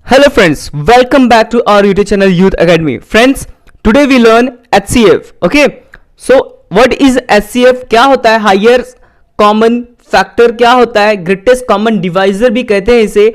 Hello friends, welcome back to our YouTube channel Youth Academy. Friends, today we learn HCF. Okay, so what is HCF? क्या होता है higher common factor, क्या होता है greatest common divisor भी कहते हैं इसे।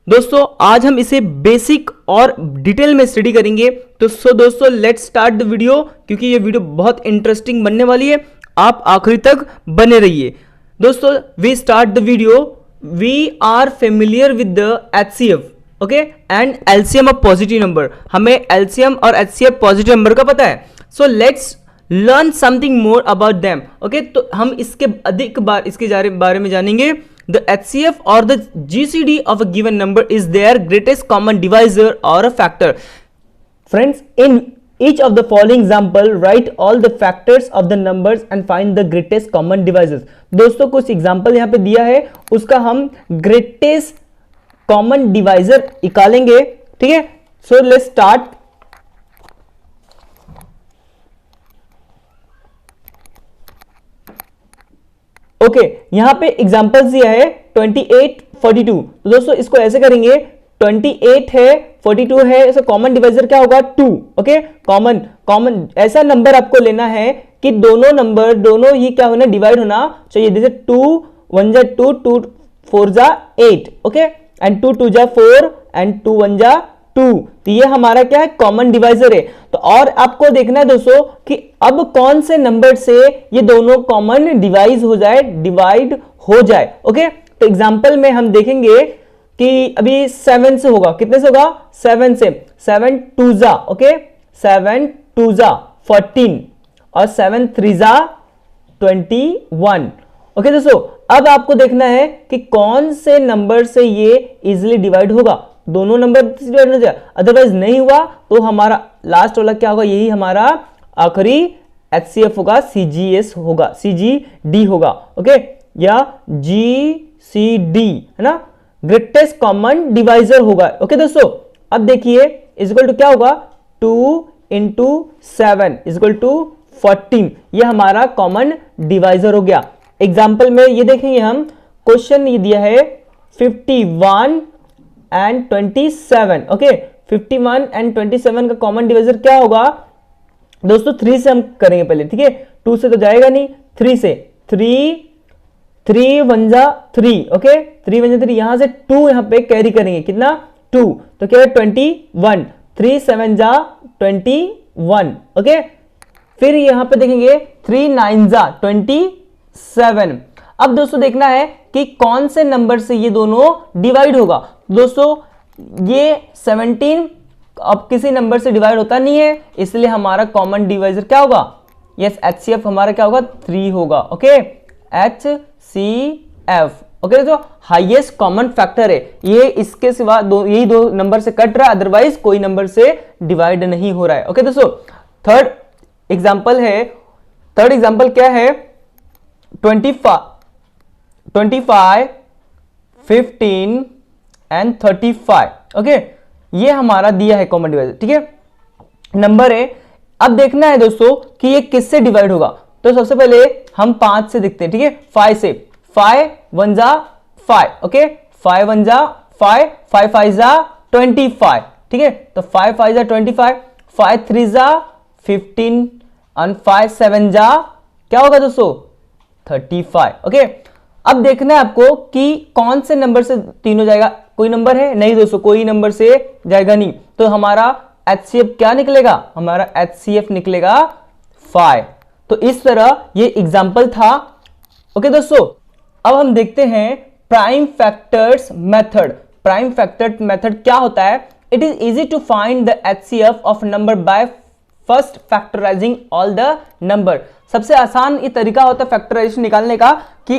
दोस्तों आज हम इसे बेसिक और डिटेल में स्टडी करेंगे। तो दोस्तों लेट्स स्टार्ट द वीडियो, क्योंकि ये वीडियो बहुत इंटरेस्टिंग बनने वाली है, आप आखिरी तक बने रहिए। दोस्तों we start the video. We are familiar with the HCF okay and LCM of positive number. हमें एलसीएम और एचसीएफ पॉजिटिव नंबर का पता है। So let's learn something more about them. Okay, तो हम इसके अधिक बार इसके बारे में जानेंगे। द एचसीएफ और the GCD of a given number is their greatest common divisor और a factor. Friends, in each of the following example write all the factors of the numbers and find the greatest common divisors। दोस्तों कुछ example यहां पे दिया है, उसका हम greatest common divisor निकालेंगे। ठीक है, सो लेट्स स्टार्ट। ओके, यहां पे एग्जांपल्स दिया है 28, 42। तो दोस्तों इसको ऐसे करेंगे, 28 है, 42 है, इसका कॉमन डिवाइजर क्या होगा 2। ओके, कॉमन ऐसा नंबर आपको लेना है कि दोनों ही क्या होना, डिवाइड होना चाहिए। जैसे 2 1 जा 2, 2 4 जा 8। ओके, एंड 2 2 जा 4 एंड 2 1 जा 2। तो ये हमारा क्या है, कॉमन डिवाइजर है। तो और आपको देखना है दोस्तों कि अब कौन से नंबर से ये दोनों कॉमन डिवाइड हो जाए। ओके, तो एग्जांपल में हम देखेंगे कि अभी 7 से होगा। कितने से होगा, 7 से। 7 2 जा, ओके, 7 2 जा 14 और 7 3 जा 21। ओके दोस्तों, अब आपको देखना है कि कौन से नंबर से ये इजीली डिवाइड होगा। दोनों नंबर से डिवाइड हो जाए, अदरवाइज नहीं हुआ तो हमारा लास्ट वाला क्या होगा, यही हमारा आखिरी एचसीएफ होगा, सीजीएस होगा, सीजीडी होगा। ओके, या जीसीडी है ना, ग्रेटेस्ट कॉमन डिवाइजर होगा। ओके दोस्तों, अब देखिए इक्वल टू क्या होगा, 2 इंटू 7 इक्वल टू 14। ये हमारा कॉमन डिवाइजर हो गया। एग्जाम्पल में ये देखेंगे हम, क्वेश्चन ये दिया है 51 एंड 27। ओके, 51 एंड 27 का कॉमन डिवाइजर क्या होगा दोस्तों, 3 से हम करेंगे पहले। ठीक है, 2 से तो जाएगा नहीं, 3 से। 3 1 जा 3। ओके, 3 1 जा 3, यहां से 2 यहां पे कैरी करेंगे, कितना 2, तो क्या है 21। 3 7 जा 21। ओके, फिर यहां पे देखेंगे 3 9 जा 27। अब दोस्तों देखना है कि कौन से नंबर से ये दोनों डिवाइड होगा। दोस्तों ये 17 अब किसी नंबर से डिवाइड होता नहीं है, इसलिए हमारा कॉमन डिवाइजर क्या होगा, यस एचसीएफ हमारा क्या होगा, 3 होगा। Okay, HCF। ओके, तो हाईएस्ट कॉमन फैक्टर है ये, इसके सिवा यही दो नंबर से कट रहा है, अदरवाइज कोई नंबर से डिवाइड नहीं हो रहा है। ओके दोस्तों, थर्ड एग्जांपल क्या है, 25 15 एंड 35। ओके, ये हमारा दिया है कॉमन डिवाइजर। ठीक है, नंबर है। अब देखना है दोस्तों कि ये किससे डिवाइड होगा। तो सबसे पहले हम 5 से देखते हैं। ठीक है, 5 से। 5 1 जा 5। ओके, 5 1 जा 5, 5 5 जा 25। ठीक है, तो 5 5 जा 25, 5 3 जा 15 और 5 7 जा क्या होगा दोस्तों, 35। ओके, अब देखना है आपको कि कौन से नंबर से तीनों जाएगा। कोई नंबर है नहीं दोस्तों, कोई नंबर से जाएगा नहीं, तो हमारा एचसीएफ क्या निकलेगा, हमारा एचसीएफ निकलेगा 5। तो इस तरह ये एग्जांपल था। ओके दोस्तों, अब हम देखते हैं prime factors method. Prime factor method क्या होता है, it is easy to find the HCF of number by first factorizing all the number. सबसे आसान ये तरीका होता है फैक्टराइजेशन निकालने का, कि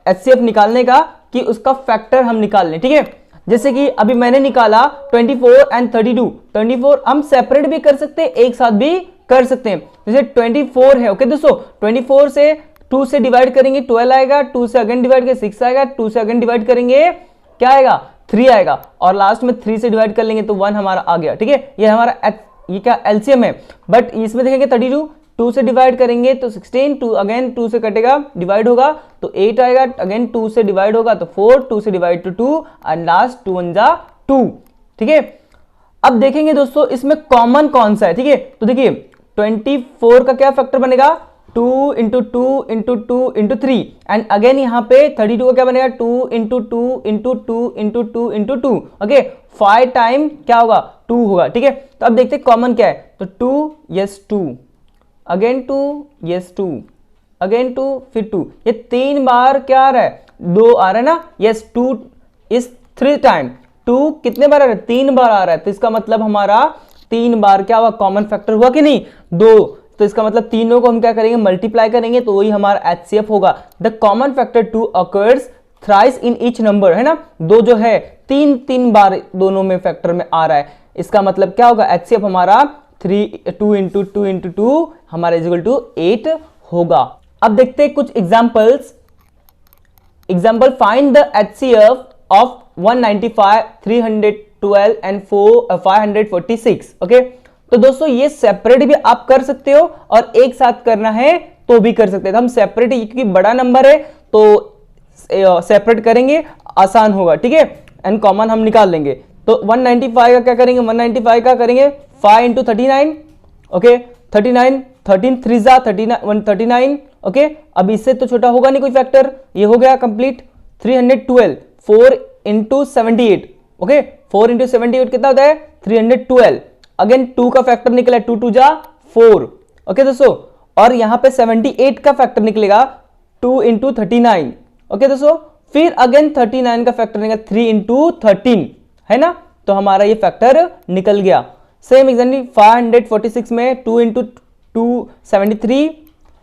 एचसीएफ निकालने का, कि उसका फैक्टर हम निकाल लें। ठीक है, जैसे कि अभी मैंने निकाला 24 एंड 32। 24 हम सेपरेट भी कर सकते हैं, एक साथ भी कर सकते हैं। जैसे 24 है। ओके दोस्तों, 24 से 2 से डिवाइड करेंगे 12 आएगा, 2 से अगेन डिवाइड करेंगे 6 आएगा, 2 से अगेन डिवाइड करेंगे क्या आएगा, 3 आएगा, और लास्ट में 3 से डिवाइड कर लेंगे तो 1 हमारा आ गया। ठीक है, ये हमारा ये क्या एलसीएम है। बट इसमें देखेंगे 32, 2 से डिवाइड करेंगे तो 16, 2 अगेन 2 से कटेगा, डिवाइड होगा तो 8 आएगा, अगेन 2 से डिवाइड होगा तो 4, 2 से डिवाइड तो 2 एंड लास्ट 2 1 जा 2। ठीक है, अब देखेंगे दोस्तों इसमें कॉमन कौन सा है। ठीक है, तो देखिए 24 का क्या फैक्टर बनेगा, 2 into 2 into 2 into 3, and again यहाँ पे 32 का क्या बनेगा, 2 into 2 into 2 into 2 into 2। Okay, 5 time क्या होगा, 2 होगा। ठीक है, तो अब देखते हैं कॉमन क्या है, तो 2 यस 2, अगेन 2 यस 2, अगेन 2, फिर 2, ये 3 बार क्या आ रहा है, 2 आ रहा है ना, यस 2 इज 3 टाइम, 2 कितने बार आ रहा है, 3 बार आ रहा है, तो इसका मतलब हमारा 3 बार क्या हुआ, कॉमन फैक्टर हुआ कि नहीं, 2। तो इसका मतलब तीनों को हम क्या करेंगे, मल्टीप्लाई करेंगे, तो वही हमारा HCF होगा। The common factor 2 occurs thrice in each number, है ना, 2 जो है 3 बार दोनों में फैक्टर में आ रहा है, इसका मतलब क्या होगा, HCF हमारा 2 इंटू 2 इंटू 2 हमारा इज इक्वल टू 8 होगा। अब देखते हैं कुछ examples. Example, find the HCF of 195, 312 and 546। Okay, तो दोस्तों ये सेपरेट भी आप कर सकते हो और एक साथ करना है तो भी कर सकते हैं। तो हम सेपरेट, क्योंकि बड़ा नंबर है तो सेपरेट करेंगे, आसान होगा। ठीक है, एंड कॉमन हम निकाल लेंगे। तो 195 का क्या करेंगे, 195 का करेंगे 5 इंटू 39। ओके, 39, 13 3 जा 139। ओके, अब इससे तो छोटा होगा नहीं कोई फैक्टर, ये हो गया कंप्लीट। 312, 4 इंटू 78। ओके, 4 इंटू 78 कितना होता है, 312। अगेन 2 का फैक्टर निकला, 2 2 जा 4। ओके दोस्तों, और यहां पे 78 का फैक्टर निकलेगा 2 इंटू 39। ओके दोस्तों, फिर अगेन 39 का फैक्टर निकलेगा 3 इंटू 13, है ना, तो हमारा ये फैक्टर निकल गया। सेम एग्जाम्पल 546 में 2 इंटू 2 73,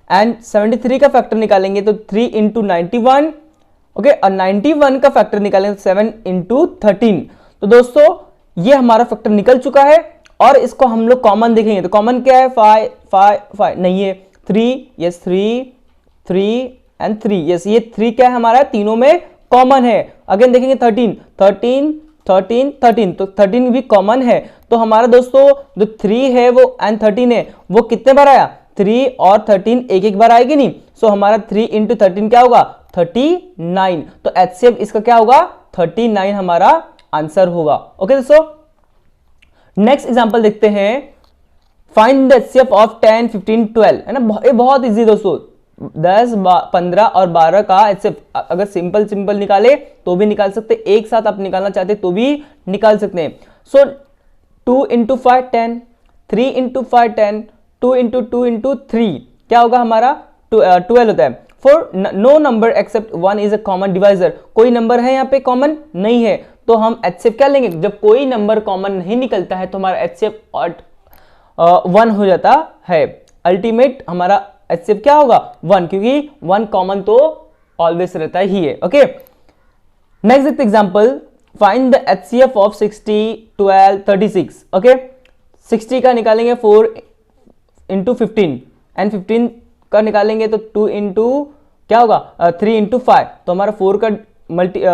एंड 73 का फैक्टर निकालेंगे तो 3 इंटू 91। ओके, और 91 का फैक्टर निकालेंगे 7 इंटू 13। तो दोस्तों ये हमारा फैक्टर निकल चुका है, और इसको हम लोग कॉमन देखेंगे, तो कॉमन क्या है, 5 5 5 नहीं है, 3 यस 3 3 एंड 3 यस, ये 3 क्या है हमारा, तीनों में कॉमन है। अगेन देखेंगे 13 13 13 13, तो 13 भी कॉमन है। तो हमारा दोस्तों जो 3 है वो एंड 13 है वो कितने बार आया, 3 और 13 एक एक बार आएगी नहीं, सो हमारा 3 इंटू 13 क्या होगा, 39। तो HCF इसका क्या होगा, 39 हमारा आंसर होगा। ओके दोस्तों, नेक्स्ट एग्जांपल देखते हैं। फाइंड द HCF ऑफ 10 15 12, है ना, ये बहुत इजी दोस्तों, 10 15 और 12 का HCF अगर सिंपल निकाले तो भी निकाल सकते, एक साथ आप निकालना चाहते तो भी निकाल सकते हैं। So 2 into 5 10, 3 into 5 10, 2 into 2 into 3 क्या होगा हमारा, 12 होता है। For no number except 1 is a common divisor, कोई नंबर है यहाँ पे कॉमन नहीं है, तो हम HCF क्या लेंगे, जब कोई नंबर कॉमन नहीं निकलता है तो हमारा HCF 1 हो जाता है। अल्टीमेट हमारा HCF क्या होगा, 1, क्योंकि 1 कॉमन तो ऑलवेज रहता ही है। Okay, next example, find the HCF of 60 12 36। Okay, 60 का निकालेंगे 4 इंटू 15, एंड 15 का निकालेंगे तो 2 इंटू क्या होगा, 3 इंटू 5, तो हमारा 4 का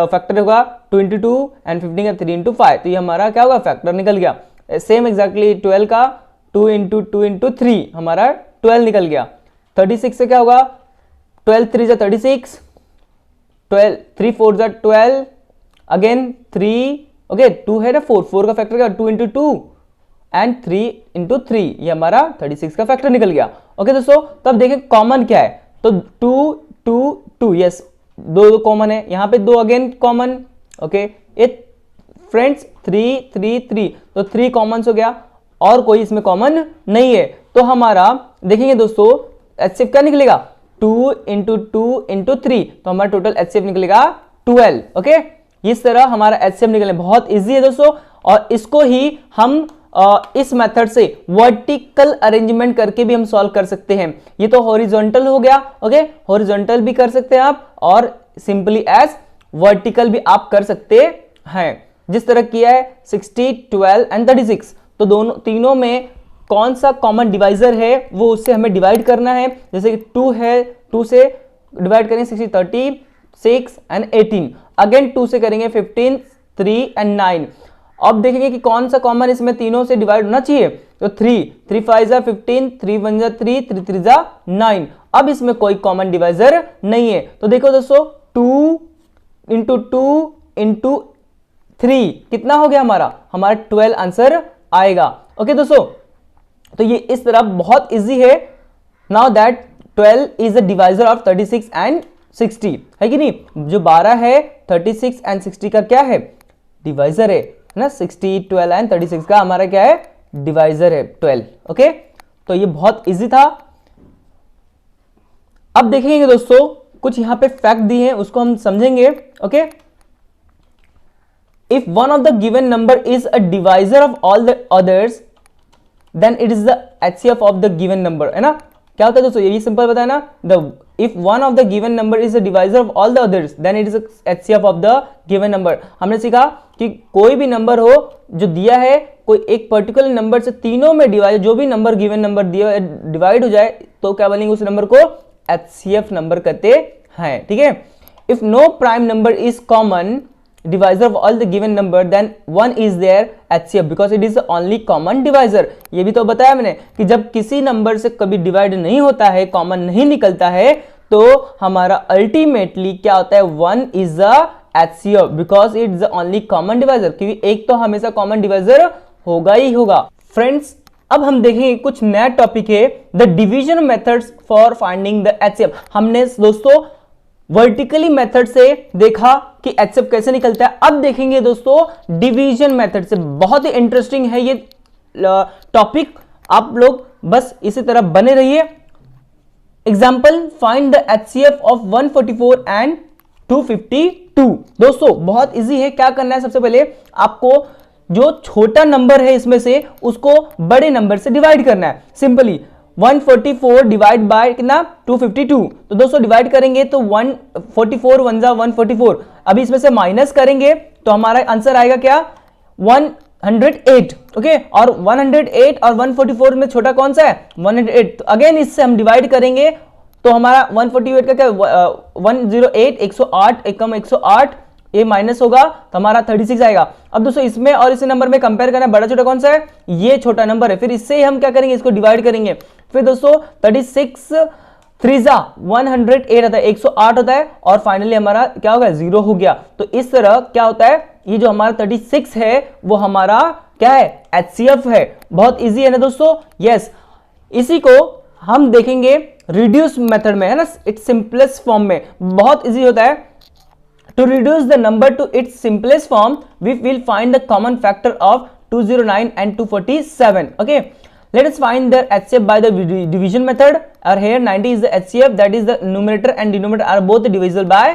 फैक्टर होगा 2 इंटू 2 एंड 15 का 3 इंटू 5, तो ये हमारा क्या होगा, फैक्टर निकल गया। सेम एग्जैक्टली 12 का 2 इंटू 2 इंटू 3 हमारा 12 निकल गया। 36 से क्या होगा, 12 3 जा 36, 12 3 4 जा 12, अगेन 3, ओके 2 है ना, 4 का फैक्टर क्या, 2 इंटू 2 एंड 3 इंटू 3, ये हमारा 36 का फैक्टर निकल गया। ओके दोस्तों, तो अब देखें कॉमन क्या है, तो 2 2 2 यस, दो कॉमन है, यहाँ पे 2 अगेन कॉमन। ओके, ये फ्रेंड्स 3 3 3, तो 3 कॉमन हो गया और कोई इसमें कॉमन नहीं है, तो हमारा देखेंगे दोस्तों HCF क्या निकलेगा, 2 इंटू 2 इंटू 3, तो हमारा टोटल HCF निकलेगा 12। ओके, इस तरह हमारा HCF निकले, बहुत इजी है दोस्तों, और इसको ही हम इस मेथड से वर्टिकल अरेंजमेंट करके भी हम सॉल्व कर सकते हैं। ये तो हॉरिजॉन्टल हो गया। ओके, हॉरिजॉन्टल भी कर सकते हैं आप, और सिंपली एज वर्टिकल भी आप कर सकते हैं, जिस तरह किया है 60 12 एंड 36। तो तीनों में कौन सा कॉमन डिवाइजर है वो उससे हमें डिवाइड करना है। जैसे कि 2 है, 2 से डिवाइड करेंगे 60 36 एंड 18, अगेन 2 से करेंगे 15 3 एंड 9। अब देखेंगे कि कौन सा कॉमन इसमें तीनों से डिवाइड होना चाहिए, तो 3 5 जा 15, 3 1 जा 3, 3 3 जा 9। अब इसमें कोई कॉमन डिवाइजर नहीं है, तो देखो दोस्तों 2 इंटू 2 इंटू 3 कितना हो गया हमारा 12 आंसर आएगा। ओके दोस्तों, तो ये इस तरह बहुत इजी है। Now that 12 is the divisor of 36 and 60 है कि नहीं, जो 12 है 36 एंड 60 का क्या है, डिवाइजर है ना। 60, 12 एंड 36 का हमारा क्या है, डिवाइजर है 12। ओके, तो ये बहुत इजी था। अब देखेंगे दोस्तों कुछ यहां पे फैक्ट दिए हैं, उसको हम समझेंगे। Okay, if one of the given number is a divisor of all the others then it is the HCF of the given number, है ना। क्या होता है दोस्तों, ये सिंपल बताया ना, the if one of the given number is the divisor of all the others then it is HCF of the given number. हमने सीखा कि कोई भी नंबर हो जो दिया है, कोई एक पर्टिकुलर नंबर से तीनों में डिवाइड, जो भी नंबर गिवन नंबर दिया डिवाइड हो जाए तो क्या बोलेंगे, उस नंबर को एचसीएफ नंबर कहते हैं। ठीक है, if no prime number is common divisor of all the given number then one is their HCF because it is the only common divisor। ये भी तो बताया मैंने कि जब किसी नंबर से कभी डिवाइड नहीं होता है, कॉमन नहीं निकलता है, तो हमारा अल्टीमेटली क्या होता है, 1 is the HCF because it is the only common divisor, क्योंकि एक तो हमेशा कॉमन डिवाइजर होगा ही होगा। फ्रेंड्स, अब हम देखेंगे कुछ नया टॉपिक है, the division methods for finding the HCF। हमने दोस्तों वर्टिकली मेथड से देखा कि एचसीएफ कैसे निकलता है, अब देखेंगे दोस्तों डिवीजन मेथड से। बहुत ही इंटरेस्टिंग है ये टॉपिक, आप लोग बस इसी तरह बने रहिए। Example, find the HCF of 144 and 252। दोस्तों बहुत इजी है, क्या करना है, सबसे पहले आपको जो छोटा नंबर है इसमें से उसको बड़े नंबर से डिवाइड करना है। सिंपली 144 डिवाइड बाय कितना, 252। तो दोस्तों डिवाइड करेंगे तो 144 1 जा 144, अभी इसमें से माइनस करेंगे तो हमारा आंसर आएगा क्या, 108। ओके, और 108 और 144 में छोटा कौन सा है, 108। तो अगेन इससे हम डिवाइड करेंगे तो हमारा 148 का क्या, 108, 108 एकम 108, ये माइनस होगा तो हमारा 36 आएगा। अब दोस्तों इसमें और इस नंबर में कंपेयर करना है, बड़ा छोटा कौन सा है, ये छोटा नंबर है। फिर इससे हम क्या करेंगे, इसको डिवाइड करेंगे। फिर दोस्तों 36 3 जा 108 होता है, 108 होता है, और फाइनली हमारा क्या होगा, 0 हो गया। तो इस तरह क्या होता है, ये जो हमारा 36 है वो हमारा क्या है, एचसीएफ है। बहुत इजी है ना दोस्तों। यस, इसी को हम देखेंगे रिड्यूस मेथड में, है ना, इट्स सिंपलेस्ट फॉर्म में। बहुत इजी होता है। To reduce the number to its simplest form, we will find the common factor of 209 and 247. Okay, let us find the HCF by the division method. Or here 90 is the HCF, that is the numerator and denominator are both divisible by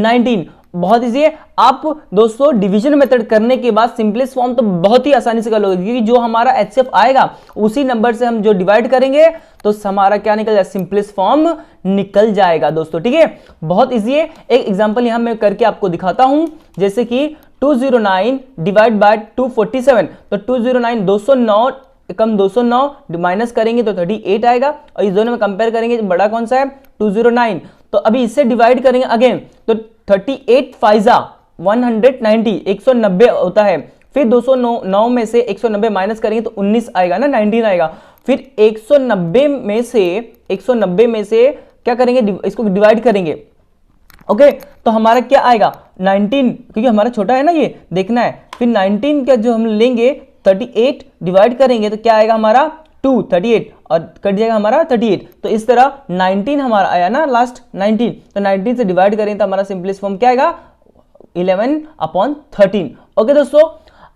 19. बहुत easy है। आप दोस्तों division method करने के बाद simplest form तो बहुत ही आसानी से कर लोगे, क्योंकि जो हमारा एचसीएफ आएगा उसी नंबर से हम जो डिवाइड करेंगे तो हमारा क्या निकल जाएगा, सिंपलेस्ट फॉर्म निकल जाएगा दोस्तों। ठीक है, बहुत इजी है। एक एग्जांपल यहां मैं करके आपको दिखाता हूं, जैसे कि 209 डिवाइड बाय 247। तो 209 209 कम 209 माइनस करेंगे तो 38 आएगा, और इस दोनों में कंपेयर करेंगे बड़ा कौन सा है, 209। तो अभी इससे डिवाइड करेंगे अगेन तो 38 फाइजा 190, 190 होता है। फिर 209 में से 190 माइनस करेंगे तो 19 आएगा ना, 19 आएगा। फिर 190 में से क्या करेंगे, इसको डिवाइड करेंगे। ओके, तो हमारा क्या आएगा, 19, क्योंकि हमारा छोटा है ना, ये देखना है। फिर 19 का जो हम लेंगे 38 डिवाइड करेंगे तो क्या आएगा हमारा 2, 38 और कट जाएगा हमारा 38। तो इस तरह 19 हमारा आया ना, लास्ट 19। तो 19 से डिवाइड करें तो हमारा सिंपलेस्ट फॉर्म क्या आएगा, 11/13। ओके दोस्तों,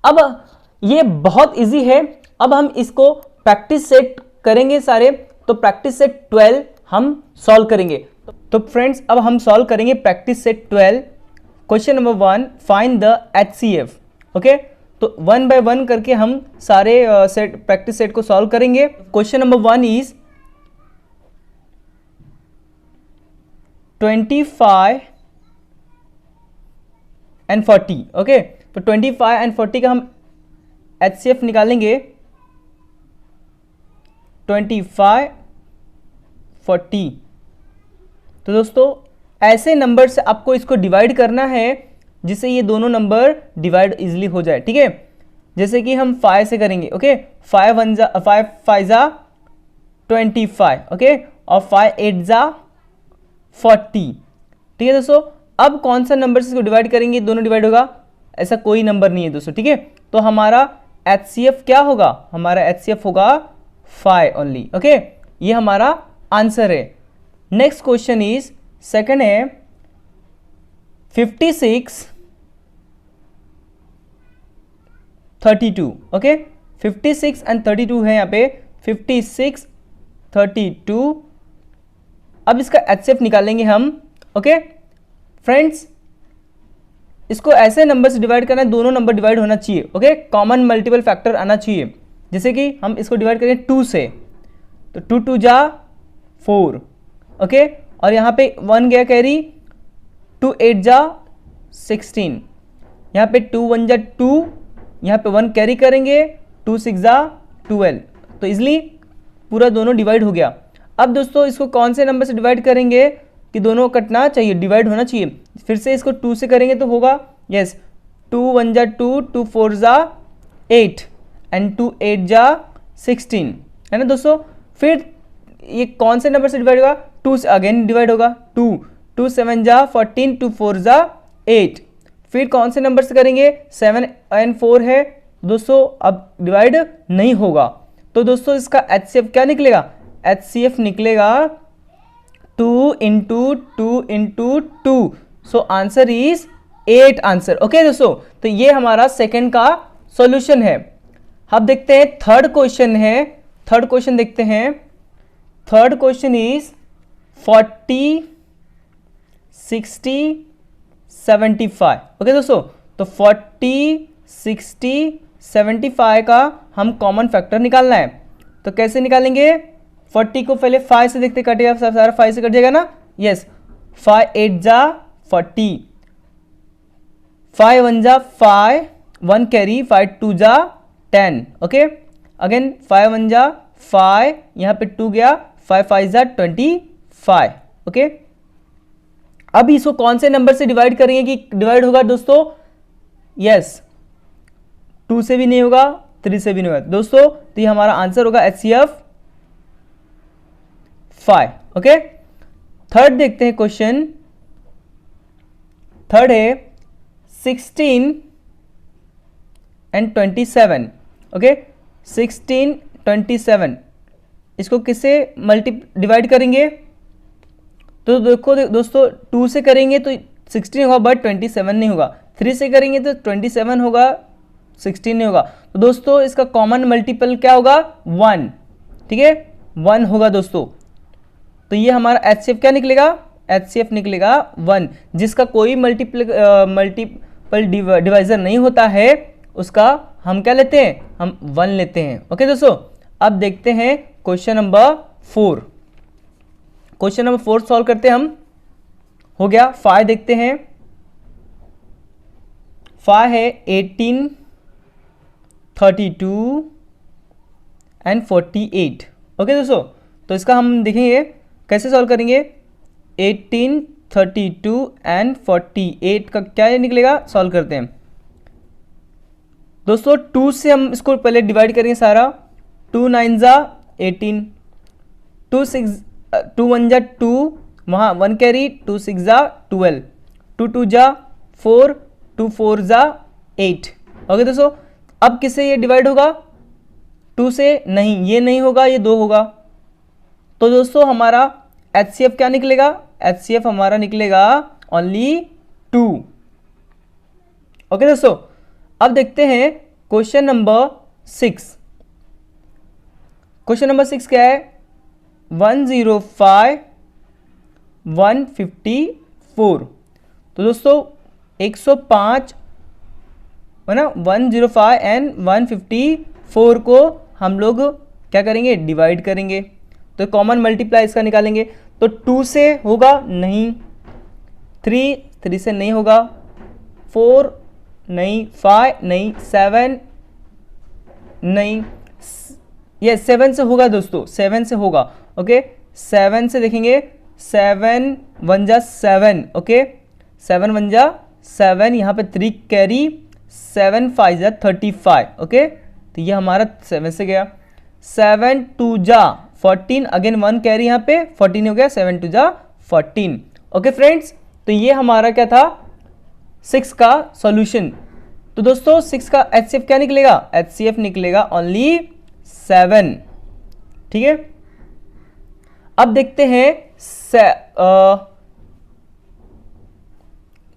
अब ये बहुत इजी है। अब हम इसको प्रैक्टिस सेट करेंगे सारे, तो प्रैक्टिस सेट 12 हम सॉल्व करेंगे। तो फ्रेंड्स अब हम सॉल्व करेंगे practice set 12। Question number 1, find the HCF. Okay, तो 1 बाय 1 करके हम सारे सेट प्रैक्टिस सेट को सॉल्व करेंगे। Question number 1 is 25 and 40। Okay, तो 25 एंड 40 का हम एचसीएफ निकालेंगे। 25 40। तो दोस्तों ऐसे नंबर से आपको इसको डिवाइड करना है जिससे ये दोनों नंबर डिवाइड इजीली हो जाए। ठीक है, जैसे कि हम 5 से करेंगे। ओके, 5 5 जा 25। ओके, और 5 8 जा 40। ठीक है दोस्तों, अब कौन सा नंबर से इसको डिवाइड करेंगे, दोनों डिवाइड होगा ऐसा कोई नंबर नहीं है दोस्तों, ठीक है। तो हमारा HCF क्या होगा, हमारा HCF होगा 5 ओनली, ओके। ये हमारा आंसर है। नेक्स्ट क्वेश्चन इज सेकंड है 56 32, ओके। 56 एंड 32 है यहाँ पे, 56 32। अब इसका HCF निकालेंगे हम, ओके फ्रेंड्स। इसको ऐसे नंबर से डिवाइड करना है, दोनों नंबर डिवाइड होना चाहिए, ओके। कॉमन मल्टीपल फैक्टर आना चाहिए। जैसे कि हम इसको डिवाइड करें 2 से, तो 2 2 जा 4, ओके। और यहाँ पे 1 गया कैरी, 2 8 जा 16, यहाँ पे 2 1 जा 2, यहाँ पे 1 कैरी करेंगे, 2 6 जा 12। तो इजली पूरा दोनों डिवाइड हो गया। अब दोस्तों इसको कौन से नंबर से डिवाइड करेंगे कि दोनों कटना चाहिए, डिवाइड होना चाहिए। फिर से इसको 2 से करेंगे तो होगा, यस, 2 1 जा 2, 2 4 जा 8 एंड 2 8 जा 16, है ना दोस्तों। फिर ये कौन से नंबर से डिवाइड होगा, 2 से अगेन डिवाइड होगा, 2 2 7 जा 14, 2 4 जा 8। फिर कौन से नंबर से करेंगे, 7 एंड 4 है दोस्तों, अब डिवाइड नहीं होगा। तो दोस्तों इसका HCF क्या निकलेगा, HCF निकलेगा 2 into 2 into 2। So answer is 8 answer, okay दोस्तों। तो ये हमारा सेकंड का सॉल्यूशन है। अब देखते हैं थर्ड क्वेश्चन है, थर्ड क्वेश्चन देखते हैं। थर्ड क्वेश्चन इज 40 60 75, ओके दोस्तों। तो 40 60 75 का हम कॉमन फैक्टर निकालना है। तो कैसे निकालेंगे, 40 को पहले 5 से देखते, कटेगा सारा 5 से कट जाएगा ना, यस। 5 8 जा 40, 5 1 जा 5, 1 कैरी, 5 2 जा 10, ओके। अगेन 5 1 जा 5, यहाँ पे 2 गया, 5 5 जा 25, ओके। अब इसको कौन से नंबर से डिवाइड करेंगे कि डिवाइड होगा दोस्तों, यस, 2 से भी नहीं होगा, 3 से भी नहीं होगा दोस्तों। तो ये हमारा आंसर होगा HCF 5, ओके। थर्ड देखते हैं क्वेश्चन। थर्ड है 16 एंड 27, ओके। 16 27 इसको किससे डिवाइड करेंगे, तो देखो दोस्तों 2 से करेंगे तो 16 होगा बट 27 नहीं होगा, 3 से करेंगे तो 27 होगा, 16 नहीं होगा। तो दोस्तों इसका कॉमन मल्टीपल क्या होगा, 1, ठीक है, 1 होगा दोस्तों। तो ये हमारा HCF क्या निकलेगा, HCF निकलेगा 1। जिसका कोई मल्टीपल डिवाइजर नहीं होता है उसका हम क्या लेते हैं, हम 1 लेते हैं, ओके दोस्तों। अब देखते हैं question number 4। Question number 4 solve करते हैं हम। हो गया 5 देखते हैं। 5 है 18 32 एंड 48, ओके दोस्तों। तो इसका हम देखेंगे कैसे सॉल्व करेंगे। 18 32 एंड 48 का क्या ये निकलेगा, सॉल्व करते हैं दोस्तों। 2 से हम इसको पहले डिवाइड करेंगे सारा, 2 9 जा 18, 2 1 जा 2, वहाँ 1 कैरी, 2 6 जा 12, 2 2 जा 4, 2 4 जा 8, ओके दोस्तों। अब किससे ये डिवाइड होगा, 2 से नहीं, ये नहीं होगा, ये 2 होगा। तो दोस्तों हमारा HCF क्या निकलेगा, HCF हमारा निकलेगा ओनली 2, ओके दोस्तों। अब देखते हैं क्वेश्चन नंबर 6। क्वेश्चन नंबर 6 क्या है, 105 154। तो दोस्तों 105 है ना, 105 एंड 154 को हम लोग क्या करेंगे, डिवाइड करेंगे। तो कॉमन मल्टीप्लाई इसका निकालेंगे। तो 2 से होगा नहीं, 3 से नहीं होगा, 4 नहीं, 5 नहीं, 7 नहीं, ये 7 से होगा दोस्तों, 7 से होगा, ओके। 7 से देखेंगे, 7 1 जा 7, ओके, 7 1 जा 7, यहाँ पे 3 कैरी, 7 5 जा 35, ओके। तो ये हमारा 7 से गया। 7 2 जा 14, अगेन 1 कैरी, यहाँ पे 14 हो गया, 7 2 जा 14, ओके फ्रेंड्स। तो ये हमारा क्या था, 6 का सॉल्यूशन। तो दोस्तों 6 का HCF क्या निकलेगा, HCF निकलेगा ओनली 7। ठीक है, अब देखते हैं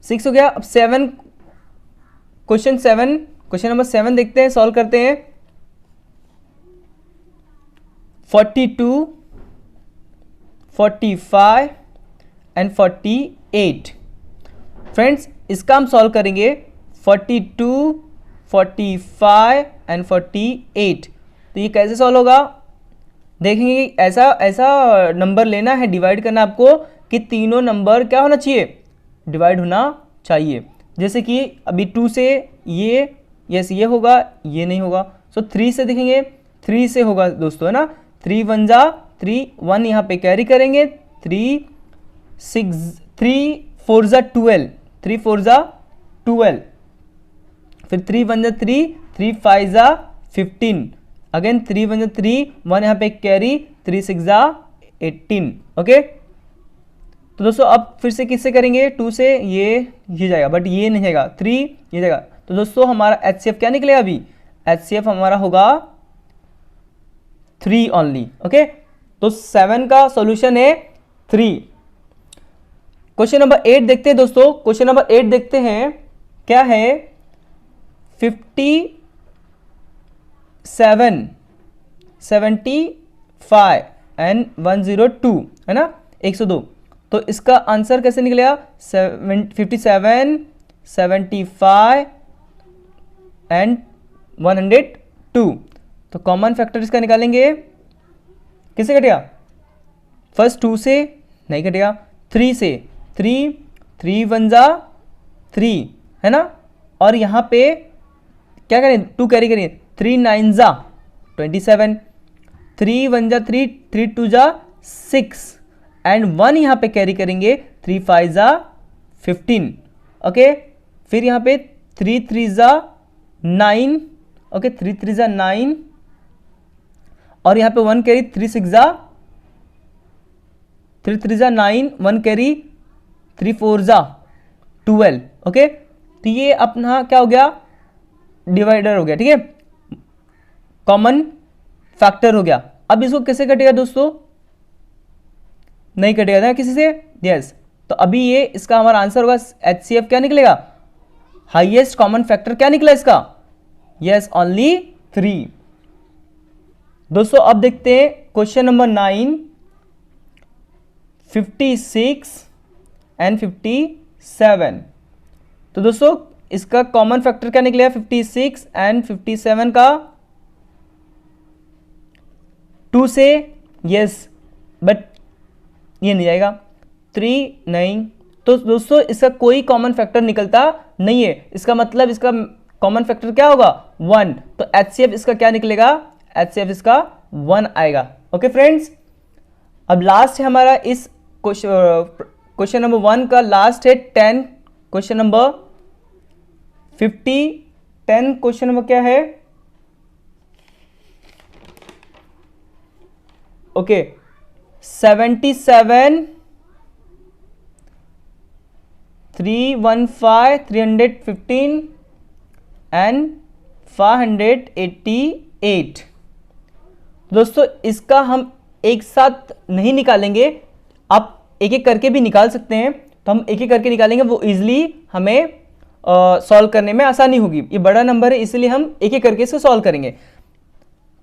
6 हो गया। अब 7, क्वेश्चन नंबर 7 देखते हैं, सॉल्व करते हैं। 42, 45 एंड 48। फ्रेंड्स इसका हम सॉल्व करेंगे 42, 45 एंड 48। तो ये कैसे सॉल्व होगा, देखेंगे कि ऐसा नंबर लेना है, डिवाइड करना आपको कि तीनों नंबर क्या होना चाहिए, डिवाइड होना चाहिए। जैसे कि अभी 2 से ये, यस ये होगा, ये नहीं होगा। सो 3 से देखेंगे, 3 से होगा दोस्तों, है ना। 3 1 जा 3, 1 यहाँ पे कैरी करेंगे। 3 4 जा 12, 3 4 जा 12, फिर 3 1 जा 3, 3 5 जा 15, अगेन 3 1 जा 3, 1 यहाँ पे कैरी, 3 6 जा 18। ओके, तो दोस्तों अब फिर से किससे करेंगे, 2 से ये जाएगा, बट ये नहीं जाएगा, 3 ये जाएगा। तो दोस्तों हमारा HCF क्या निकलेगा, अभी HCF हमारा होगा 3 ओनली। ओके, तो 7 का सॉल्यूशन है 3। क्वेश्चन नंबर 8 देखते हैं दोस्तों, क्वेश्चन नंबर 8 देखते हैं क्या है। 57, 75 एंड 102, है ना, 102। तो इसका आंसर कैसे निकलेगा, 57, 75 एंड 102। तो कॉमन फैक्टर इसका निकालेंगे, किससे कटेगा, फर्स्ट 2 से नहीं कटेगा, 3 से, 3 1 जा 3, है ना। और यहाँ पे क्या करें, 2 कैरी करिए, 3 9 जा 27, 3 1 जा 3, 3 2 जा 6 एंड 1 यहाँ पे कैरी करेंगे, 3 5 जा 15। ओके, फिर यहाँ पे 3 3 जा 9, ओके 3 3 जा 9, और यहाँ पे 1 कैरी, 3 6 जा 9, 1 कैरी, 3 4 जा 12। ओके, तो ये अपना क्या हो गया, डिवाइडर हो गया। ठीक है, कॉमन फैक्टर हो गया। अब इसको कैसे कटेगा दोस्तों, नहीं कटेगा ना किसी से, यस। तो अभी ये इसका हमारा आंसर होगा, HCF क्या निकलेगा, हाईएस्ट कॉमन फैक्टर क्या निकला इसका, यस ओनली 3। दोस्तों अब देखते हैं क्वेश्चन नंबर 9, 56 एंड 57। तो दोस्तों इसका कॉमन फैक्टर क्या निकलेगा, 56 एंड 57 का 2 से, यस, बट ये नहीं आएगा, 3 नहीं। तो दोस्तों इसका कोई कॉमन फैक्टर निकलता नहीं है, इसका मतलब इसका कॉमन फैक्टर क्या होगा, 1। तो HCF इसका क्या निकलेगा, HCF इसका 1 आएगा। ओके फ्रेंड्स, अब लास्ट है हमारा इस क्वेश्चन नंबर 1 का, लास्ट है 10 क्वेश्चन नंबर 10 क्वेश्चन नंबर क्या है, ओके 77, 315, 315 एंड 588। दोस्तों इसका हम एक साथ नहीं निकालेंगे, आप एक एक करके भी निकाल सकते हैं। तो हम एक एक करके निकालेंगे, वो इजीली हमें सॉल्व करने में आसानी होगी। ये बड़ा नंबर है इसलिए हम एक एक करके इसको सॉल्व करेंगे।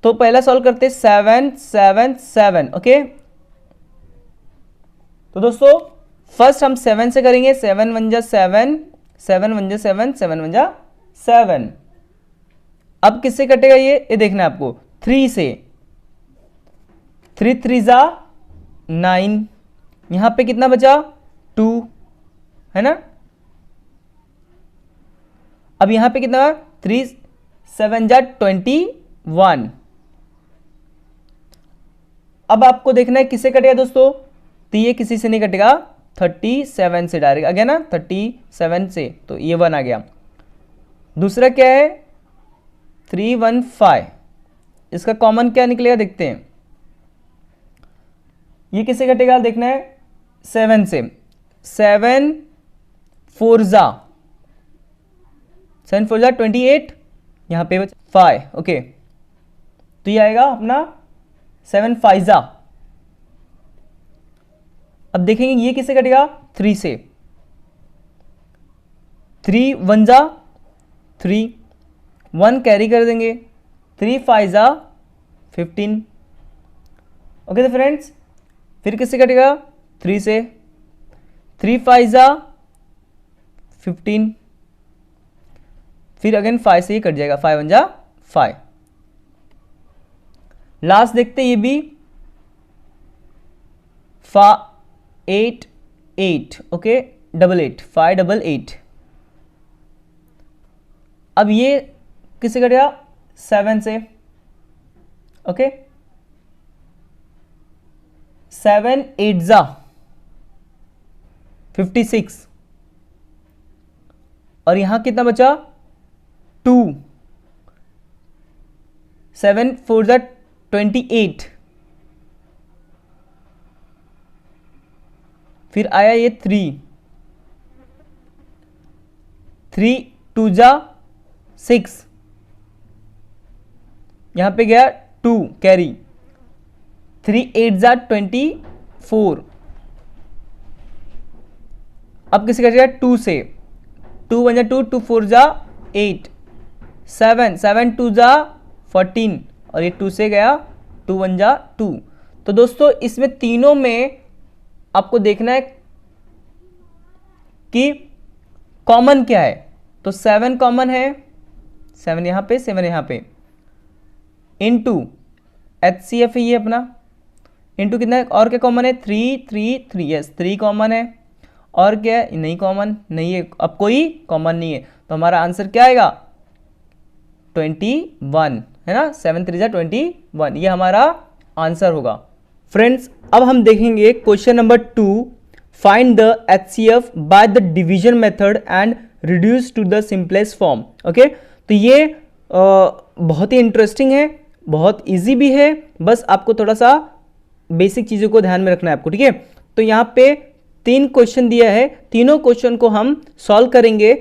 तो पहला सॉल्व करते हैं 7 7 7। ओके, तो दोस्तों फर्स्ट हम 7 से करेंगे, 7 1 जा 7, 7 1 जा 7, 7 1 जा 7। अब किससे कटेगा ये देखना है आपको, 3 से, 3 3 जा 9, यहां पे कितना बचा 2, है ना। अब यहां पे कितना, 3 7 जा 21। अब आपको देखना है किससे कटेगा दोस्तों, तो ये किसी से नहीं कटेगा, 37 से डायरेक्ट आ गया ना, 37 से, तो ये 1 आ गया। दूसरा क्या है 315, इसका कॉमन क्या निकलेगा देखते हैं, ये किससे कटेगा देखना है, 7 से, 7 4 जा 7 4 जा 28, यहाँ पे 5, ओके। तो ये आएगा अपना 7 5 जा। अब देखेंगे ये किससे कटेगा, 3 से। 3 1 जा 3, 1 कैरी कर देंगे, 3 5 जा 15, ओके। तो फ्रेंड्स फिर किससे कटेगा, 3 से, 3 5 जा 15, फिर अगेन 5 से ही कट जाएगा, 5 1 जा 5। लास्ट देखते ये भी 8 8, ओके, 8 5 8 8। अब ये किससे कटेगा, 7 से, ओके। 7 8 जा 56, और यहां कितना बचा, 2, 7 4 जा 28, फिर आया ये 3 2 जा 6, यहां पे गया 2 कैरी, 3 8 जा 24, अब किसी का जाएगा 2 से, 2 1 जा 2, 2 4 जा 8, 7 7 2 जा 14, और ये 2 से गया, 2 1 जा 2। तो दोस्तों इसमें तीनों में आपको देखना है कि कॉमन क्या है। तो 7 कॉमन है, 7 यहां पे 7 यहां पे, इनटू HCF है ये अपना, इनटू कितना है, और क्या कॉमन है, 3 3 3, यस 3 कॉमन है, और क्या है, नहीं कॉमन नहीं है, अब कोई कॉमन नहीं है। तो हमारा आंसर क्या आएगा, 21 है ना, 7 3 जा 21, ये हमारा आंसर होगा। फ्रेंड्स अब हम देखेंगे question number 2, find the HCF by the division method and reduce to the simplest form, okay. तो ये बहुत ही इंटरेस्टिंग है, बहुत इजी भी है, बस आपको थोड़ा सा बेसिक चीज़ों को ध्यान में रखना है आपको, ठीक है। तो यहाँ पे 3 क्वेश्चन दिया है, तीनों क्वेश्चन को हम सॉल्व करेंगे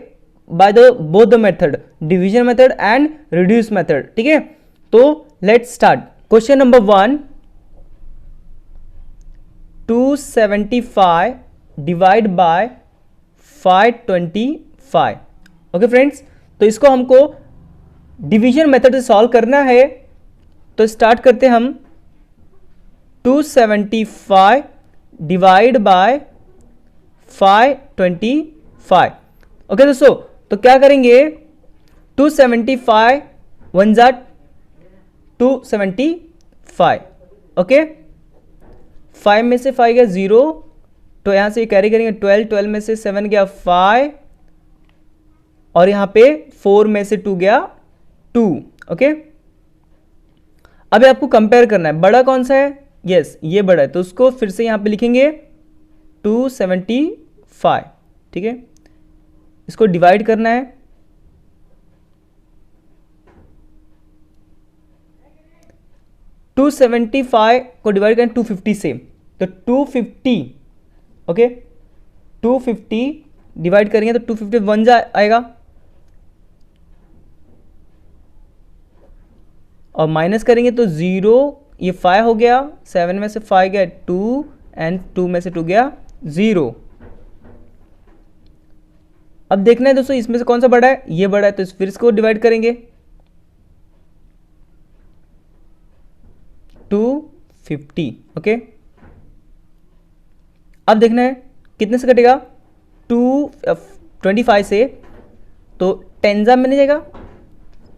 by the both the method, division method and reduce method, ठीक है। तो let's start. Question number 1, 275 divide by 525, okay friends. तो इसको हमको डिवीजन मेथड से सॉल्व करना है, तो स्टार्ट करते हम। 275 डिवाइड बाय 525, ओके दोस्तों। तो क्या करेंगे, 275 1 जा 275, ओके। 5 में से 5 गया 0, तो यहां से कैरी करेंगे 12, 12 में से 7 गया 5, और यहां पे 4 में से 2 गया 2, ओके। अब आपको कंपेयर करना है, बड़ा कौन सा है, यस ये बड़ा है, तो उसको फिर से यहां पे लिखेंगे 275, ठीक है। इसको डिवाइड करना है, टू 275 को डिवाइड करें 250 से, तो 250, ओके 250 डिवाइड करेंगे तो 250 1 जा आएगा, और माइनस करेंगे तो 0, ये 5 हो गया, 7 में से 5 गया 2, एंड 2 में से 2 गया 0। अब देखना है दोस्तों इसमें से कौन सा बड़ा है, ये बड़ा है, तो फिर इसको डिवाइड करेंगे 250, ओके। अब देखना है कितने से कटेगा, 25 से, तो 10 जा में नहीं जाएगा,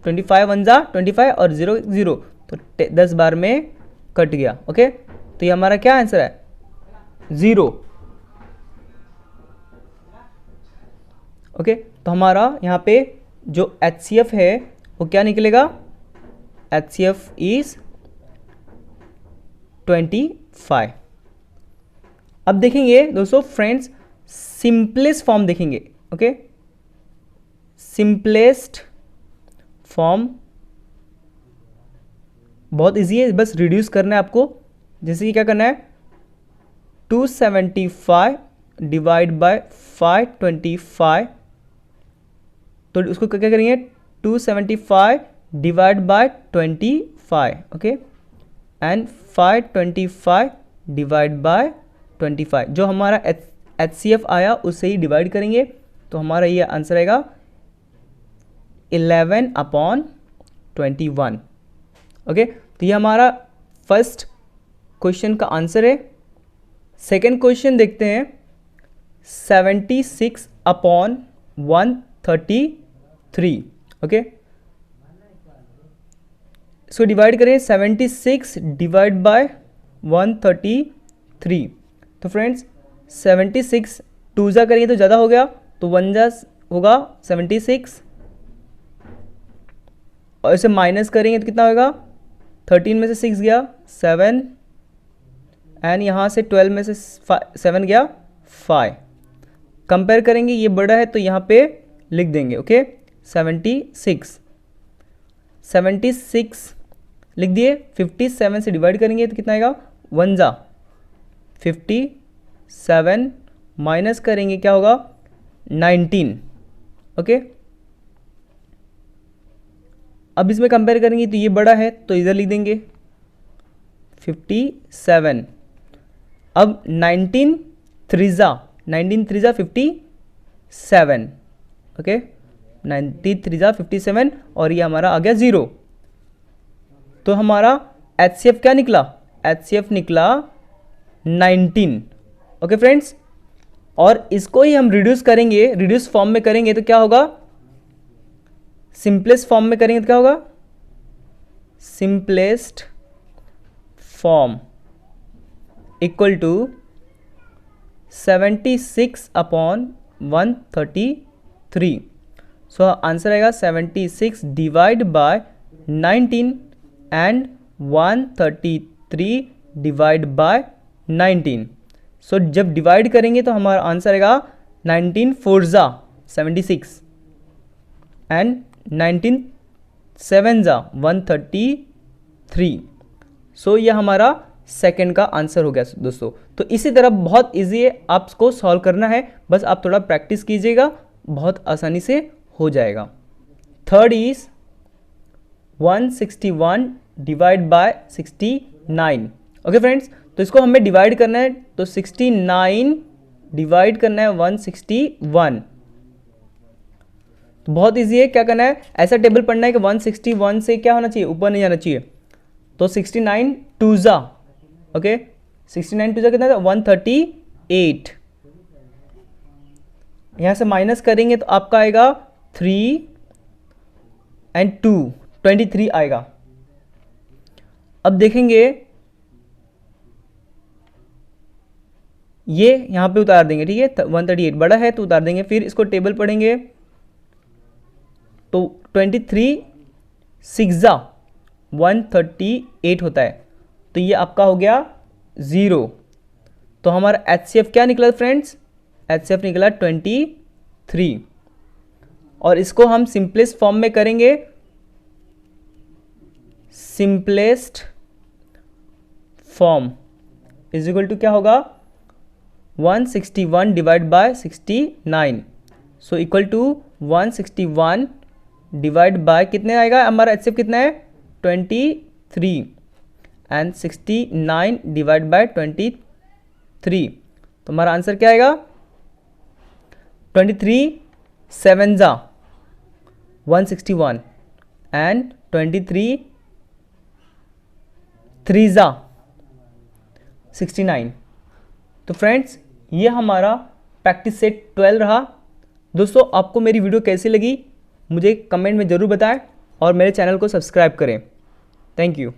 25 1 जा 25, और 0 0, तो 10 बार में कट गया, ओके। तो ये हमारा क्या आंसर है, 0, ओके। तो हमारा यहाँ पे जो HCF है वो क्या निकलेगा, HCF इज 25। अब देखेंगे दोस्तों फ्रेंड्स, सिंपलेस्ट फॉर्म देखेंगे, ओके। सिंपलेस्ट फॉर्म बहुत इजी है, बस रिड्यूस करना है आपको। जैसे कि क्या करना है, 275 डिवाइड बाय 525, तो उसको क्या करेंगे 275 divide by 25, okay, and 525 divide by 25, जो हमारा HCF आया उससे ही डिवाइड करेंगे, तो हमारा ये आंसर आएगा 11/21, ओके। तो ये हमारा फर्स्ट क्वेश्चन का आंसर है। सेकेंड क्वेश्चन देखते हैं, 76/133, ओके। इसको डिवाइड करें 76 डिवाइड बाय 133, तो फ्रेंड्स 76 टू जा करेंगे तो ज़्यादा हो गया, तो 1 जा होगा 76, और इसे माइनस करेंगे तो कितना होगा, 13 में से 6 गया 7, एंड यहाँ से 12 में से 7 गया 5। कंपेयर करेंगे, ये बड़ा है तो यहाँ पे लिख देंगे, ओके। 76 लिख दिए, 57 से डिवाइड करेंगे तो कितना आएगा, 1 जा 57, माइनस करेंगे क्या होगा 19, ओके। अब इसमें कंपेयर करेंगे तो ये बड़ा है तो इधर लिख देंगे 57। अब 19 3 जा 57, ओके, 19 3 जा 57, और ये हमारा आ गया 0। तो हमारा HCF क्या निकला, HCF निकला 19, ओके फ्रेंड्स। और इसको ही हम रिड्यूस करेंगे, रिड्यूस फॉर्म में करेंगे तो क्या होगा, सिंपलेस्ट फॉर्म में करेंगे तो क्या होगा, simplest form equal to 76/133। So answer आएगा 76 divide by 19 and 133 divide by 19। So जब डिवाइड करेंगे तो हमारा आंसर आएगा 19 4 जा 76 एंड 19 7 जा 133। सो यह हमारा सेकंड का आंसर हो गया दोस्तों। तो इसी तरह बहुत इजी है, आपको सॉल्व करना है, बस आप थोड़ा प्रैक्टिस कीजिएगा, बहुत आसानी से हो जाएगा। Third is 161 divide by 69, okay friends. तो इसको हमें डिवाइड करना है, तो 69 डिवाइड करना है 161। तो बहुत इजी है, क्या करना है, ऐसा टेबल पढ़ना है कि 161 से क्या होना चाहिए, ऊपर नहीं जाना चाहिए। तो 69 2 जा, ओके, 69 2 जा कितना था 138, यहां से माइनस करेंगे तो आपका आएगा 3 एंड 2 23 आएगा। अब देखेंगे ये यहां पे उतार देंगे, ठीक है, 138 बड़ा है तो उतार देंगे। फिर इसको टेबल पढ़ेंगे तो 23 6 जा 138 होता है, तो ये आपका हो गया 0। तो हमारा HCF क्या निकला फ्रेंड्स, HCF निकला 23। और इसको हम सिंपलेस्ट फॉर्म में करेंगे, simplest form is equal to क्या होगा 161 divide by 69। So equal to 161 divide by कितने आएगा, हमारा HCF कितना है 23 एंड 69 डिवाइड बाय 23। तो हमारा आंसर क्या आएगा 23 7 जा 161 एंड 23 3 जा 69। तो फ्रेंड्स ये हमारा प्रैक्टिस सेट 12 रहा। दोस्तों आपको मेरी वीडियो कैसी लगी मुझे कमेंट में ज़रूर बताएं और मेरे चैनल को सब्सक्राइब करें। Thank you.